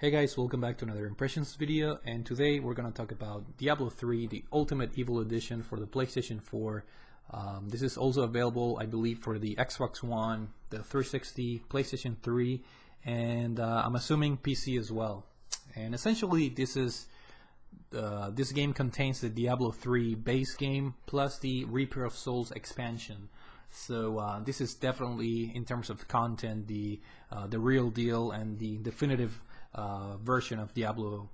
Hey guys, welcome back to another impressions video, and today we're going to talk about Diablo 3, the Ultimate Evil Edition for the PlayStation 4. This is also available, I believe, for the Xbox One, the 360, PlayStation 3, and I'm assuming PC as well. And essentially this game contains the Diablo 3 base game plus the Reaper of Souls expansion. So this is definitely, in terms of content, the real deal and the definitive version of Diablo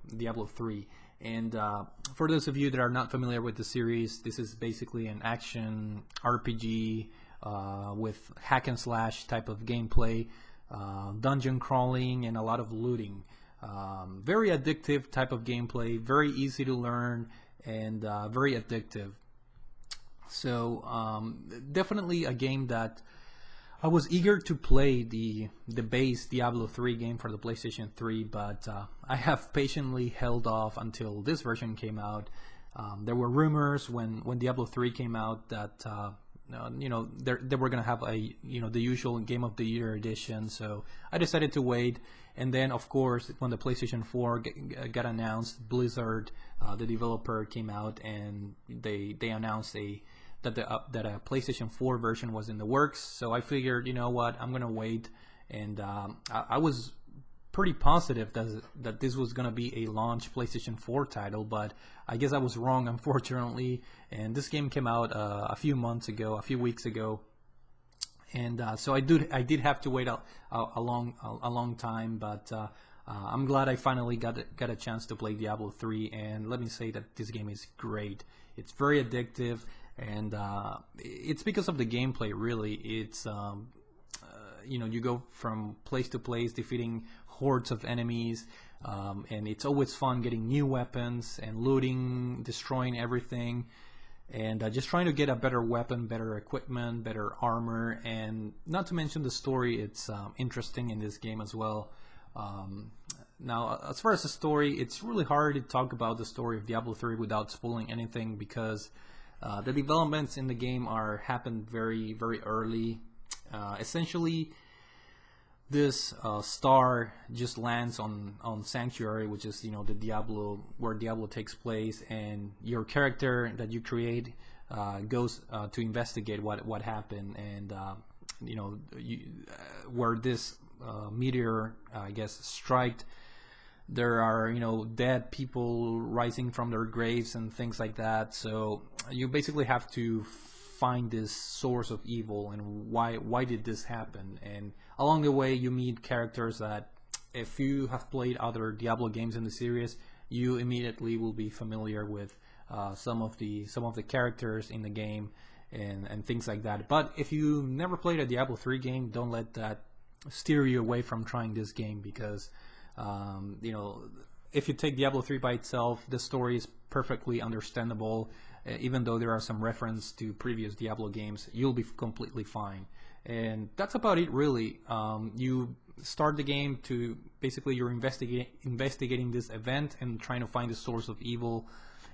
3. And for those of you that are not familiar with the series, this is basically an action RPG with hack and slash type of gameplay, dungeon crawling, and a lot of looting. Very addictive type of gameplay, very easy to learn, and very addictive. So definitely a game that I was eager to play, the base Diablo 3 game for the PlayStation 3, but I have patiently held off until this version came out. There were rumors when Diablo 3 came out that they were gonna have the usual Game of the Year edition. So I decided to wait, and then of course when the PlayStation 4 got announced, Blizzard, the developer, came out and they announced that a PlayStation 4 version was in the works. So I figured, you know what, I'm gonna wait, and I was pretty positive that this was gonna be a launch PlayStation 4 title, but I guess I was wrong, unfortunately. And this game came out a few weeks ago, and so I did have to wait a long time, but I'm glad I finally got a chance to play Diablo 3, and let me say that this game is great. It's very addictive, and it's because of the gameplay, really. It's you go from place to place defeating hordes of enemies, and it's always fun getting new weapons and looting, destroying everything, and just trying to get a better weapon, better equipment, better armor. And not to mention the story, it's interesting in this game as well. Now, as far as the story, it's really hard to talk about the story of Diablo 3 without spoiling anything, because the developments in the game happened very, very early. Essentially, this star just lands on Sanctuary, which is the where Diablo takes place, and your character that you create goes to investigate what happened, and where this meteor, I guess, struck. There are dead people rising from their graves and things like that. So you basically have to find this source of evil and why did this happen. And along the way you meet characters that, if you have played other Diablo games in the series, you immediately will be familiar with some of the characters in the game and things like that. But if you never played a Diablo 3 game, don't let that steer you away from trying this game, because if you take Diablo 3 by itself, the story is perfectly understandable. Even though there are some reference to previous Diablo games, you'll be completely fine. And that's about it, really. You start the game to basically you're investigating this event and trying to find the source of evil,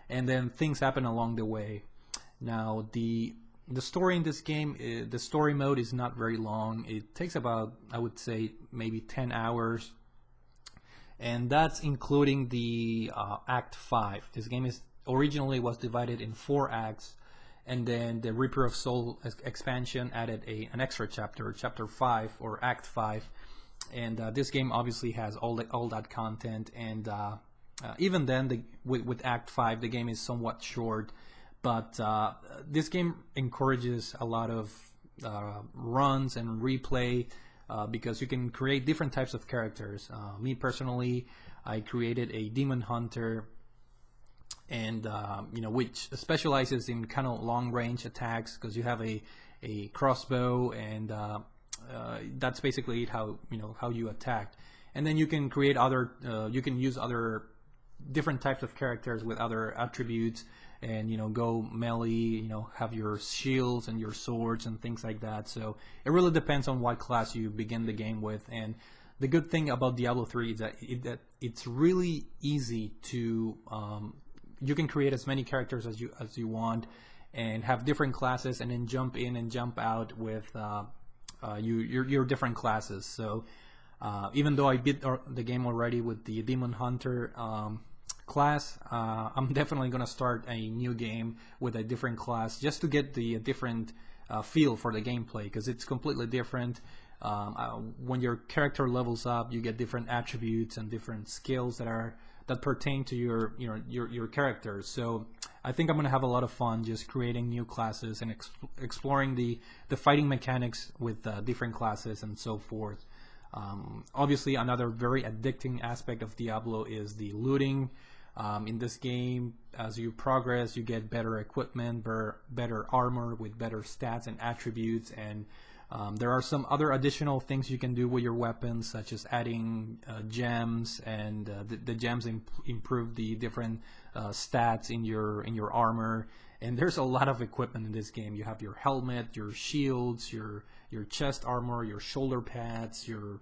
and then things happen along the way. Now, the story in this game, the story mode is not very long. It takes about, I would say, maybe 10 hours. And that's including the Act 5. This game originally was divided in 4 acts, and then the Reaper of Soul expansion added an extra chapter, Chapter 5 or Act 5. And this game obviously has all that content. And even then, with Act 5, the game is somewhat short. But this game encourages a lot of runs and replay, because you can create different types of characters. Me personally, I created a demon hunter, and which specializes in kind of long range attacks, because you have a crossbow, and that's basically how you attack. And then you can create you can use other different types of characters with other attributes, and go melee, have your shields and your swords and things like that. So it really depends on what class you begin the game with. And the good thing about Diablo 3 is that it's really easy to you can create as many characters as you want, and have different classes, and then jump in and jump out with your different classes. So Even though I beat the game already with the Demon Hunter class, I'm definitely gonna start a new game with a different class just to get the different feel for the gameplay, because it's completely different. When your character levels up, you get different attributes and different skills that pertain to your character. So I think I'm gonna have a lot of fun just creating new classes and exploring the fighting mechanics with different classes and so forth. Obviously, another very addicting aspect of Diablo is the looting. In this game, as you progress, you get better equipment, better armor with better stats and attributes, and there are some other additional things you can do with your weapons, such as adding gems, and the gems improve the different stats in your armor. And there's a lot of equipment in this game. You have your helmet, your shields, your chest armor, your shoulder pads, your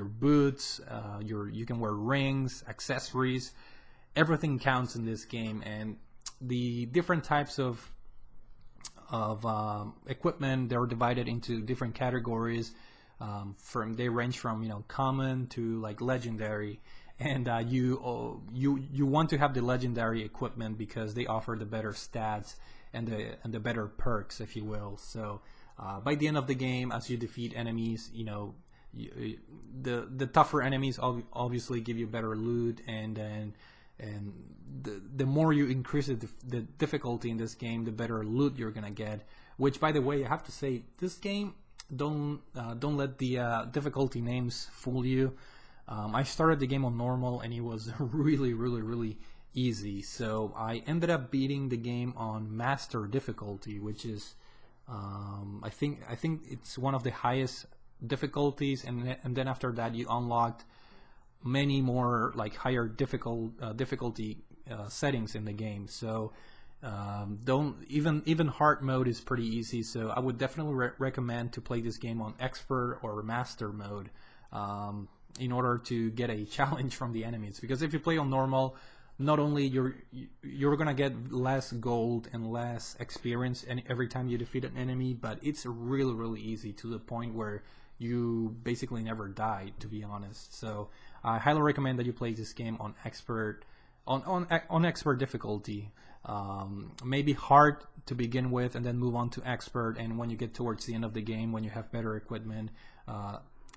boots, you can wear rings, accessories. Everything counts in this game, and the different types of equipment, they're divided into different categories. They range from common to like legendary, and you want to have the legendary equipment because they offer the better stats and the better perks, if you will. So by the end of the game, as you defeat enemies, the tougher enemies obviously give you better loot, and the more you increase the difficulty in this game, the better loot you're gonna get. Which, by the way, I have to say, this game, don't let the difficulty names fool you. I started the game on normal, and it was really easy. So I ended up beating the game on master difficulty, which is I think it's one of the highest difficulties, and then after that you unlocked many more like higher difficulty settings in the game. So don't even hard mode is pretty easy. So I would definitely recommend to play this game on expert or master mode in order to get a challenge from the enemies. Because if you play on normal, not only you're gonna get less gold and less experience every time you defeat an enemy, but it's really easy to the point where you basically never die, to be honest. So I highly recommend that you play this game on expert on expert difficulty. Maybe hard to begin with, and then move on to expert. And when you get towards the end of the game, when you have better equipment,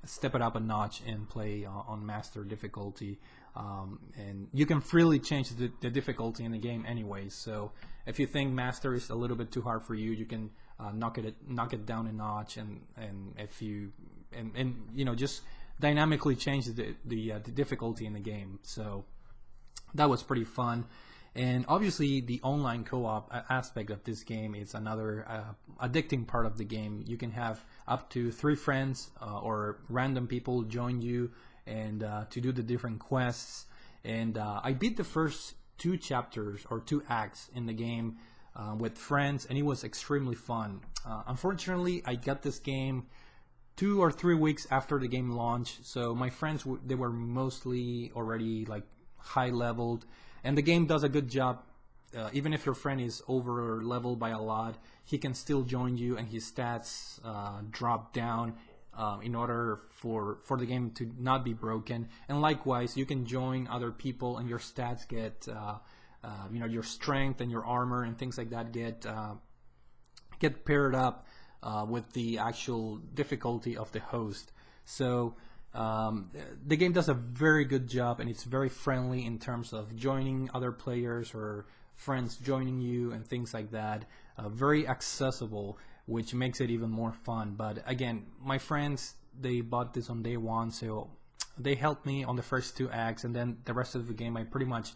step it up a notch and play on master difficulty. And you can freely change the difficulty in the game anyway. So if you think master is a little bit too hard for you, you can knock it down a notch, and if you just dynamically change the difficulty in the game. So that was pretty fun. And obviously the online co-op aspect of this game is another addicting part of the game. You can have up to 3 friends or random people join you and to do the different quests. And I beat the first 2 chapters or 2 acts in the game with friends, and it was extremely fun. Unfortunately, I got this game 2 or 3 weeks after the game launched, so my friends they were mostly already like high leveled, and the game does a good job. Even if your friend is over leveled by a lot, he can still join you, and his stats drop down in order for the game to not be broken. And likewise, you can join other people, and your stats get your strength and your armor and things like that get paired up with the actual difficulty of the host. So the game does a very good job, and it's very friendly in terms of joining other players or friends joining you and things like that. Very accessible, which makes it even more fun. But again, my friends, they bought this on day 1, so they helped me on the first 2 acts, and then the rest of the game I pretty much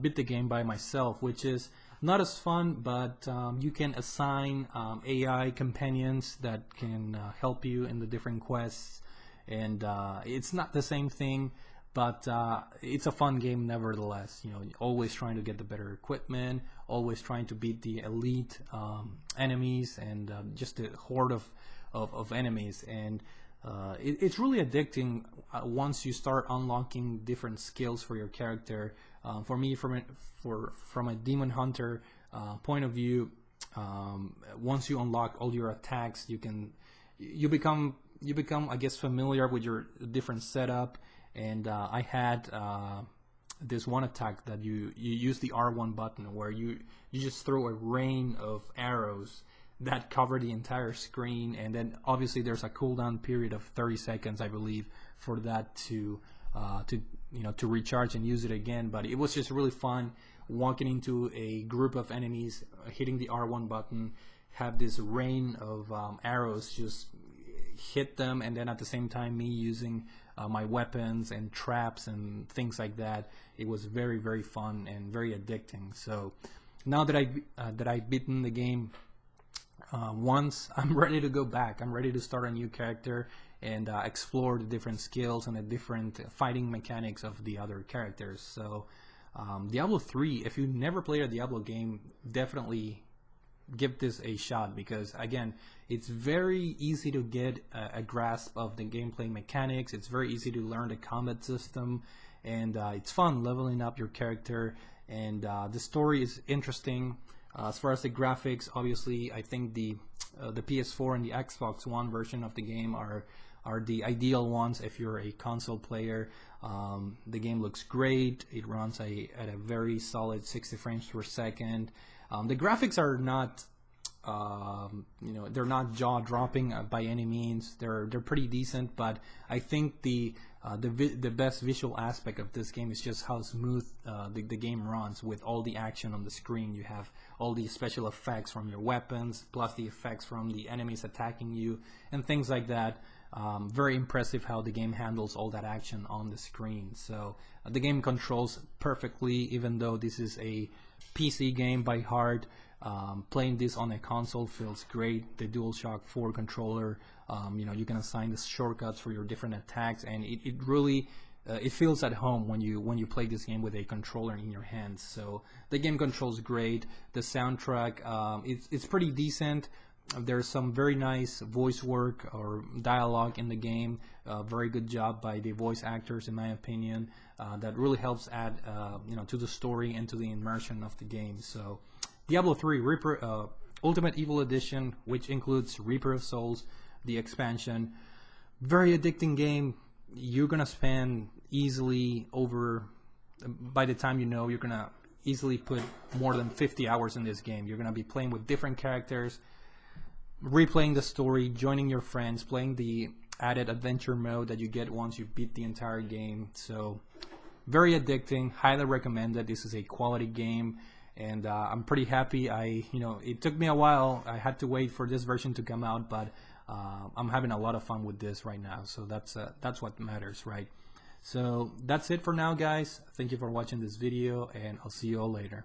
beat the game by myself, which is not as fun. But you can assign AI companions that can help you in the different quests, and it's not the same thing, but it's a fun game nevertheless. Always trying to get the better equipment, always trying to beat the elite enemies, and just the horde of enemies. And it's really addicting once you start unlocking different skills for your character. For me, from a demon hunter point of view, once you unlock all your attacks, you become you become, I guess, familiar with your different setup. And I had this one attack that you use the R1 button, where you just throw a rain of arrows that cover the entire screen, and then obviously there's a cooldown period of 30 seconds, I believe, for that to recharge and use it again. But it was just really fun walking into a group of enemies, hitting the R1 button, have this rain of arrows just hit them, and then at the same time me using my weapons and traps and things like that. It was very, very fun and very addicting. So now that I've beaten the game once, I'm ready to go back. I'm ready to start a new character and explore the different skills and the different fighting mechanics of the other characters. So Diablo 3, if you never played a Diablo game, definitely give this a shot, because again, it's very easy to get a grasp of the gameplay mechanics. It's very easy to learn the combat system, and it's fun leveling up your character, and the story is interesting. As far as the graphics, obviously I think the PS4 and the Xbox One version of the game are the ideal ones if you're a console player. The game looks great. It runs at a very solid 60 frames per second. The graphics are not, they're not jaw-dropping by any means. They're pretty decent, but I think the best visual aspect of this game is just how smooth the game runs with all the action on the screen. You have all the special effects from your weapons, plus the effects from the enemies attacking you, and things like that. Very impressive how the game handles all that action on the screen. So the game controls perfectly, even though this is a PC game by heart. Playing this on a console feels great. The DualShock 4 controller, you can assign the shortcuts for your different attacks, and it really it feels at home when you play this game with a controller in your hands. So the game controls great. The soundtrack, it's pretty decent. There's some very nice voice work or dialogue in the game. Very good job by the voice actors, in my opinion. That really helps add, to the story and to the immersion of the game. So, Diablo 3 Reaper Ultimate Evil Edition, which includes Reaper of Souls, the expansion. Very addicting game. You're gonna spend easily by the time you're gonna easily put more than 50 hours in this game. You're gonna be playing with different characters, replaying the story, joining your friends, playing the added adventure mode that you get once you beat the entire game. So very addicting, highly recommended. This is a quality game, and I'm pretty happy. It took me a while. I had to wait for this version to come out, but I'm having a lot of fun with this right now. So that's what matters, right? So that's it for now, guys. Thank you for watching this video, and I'll see you all later.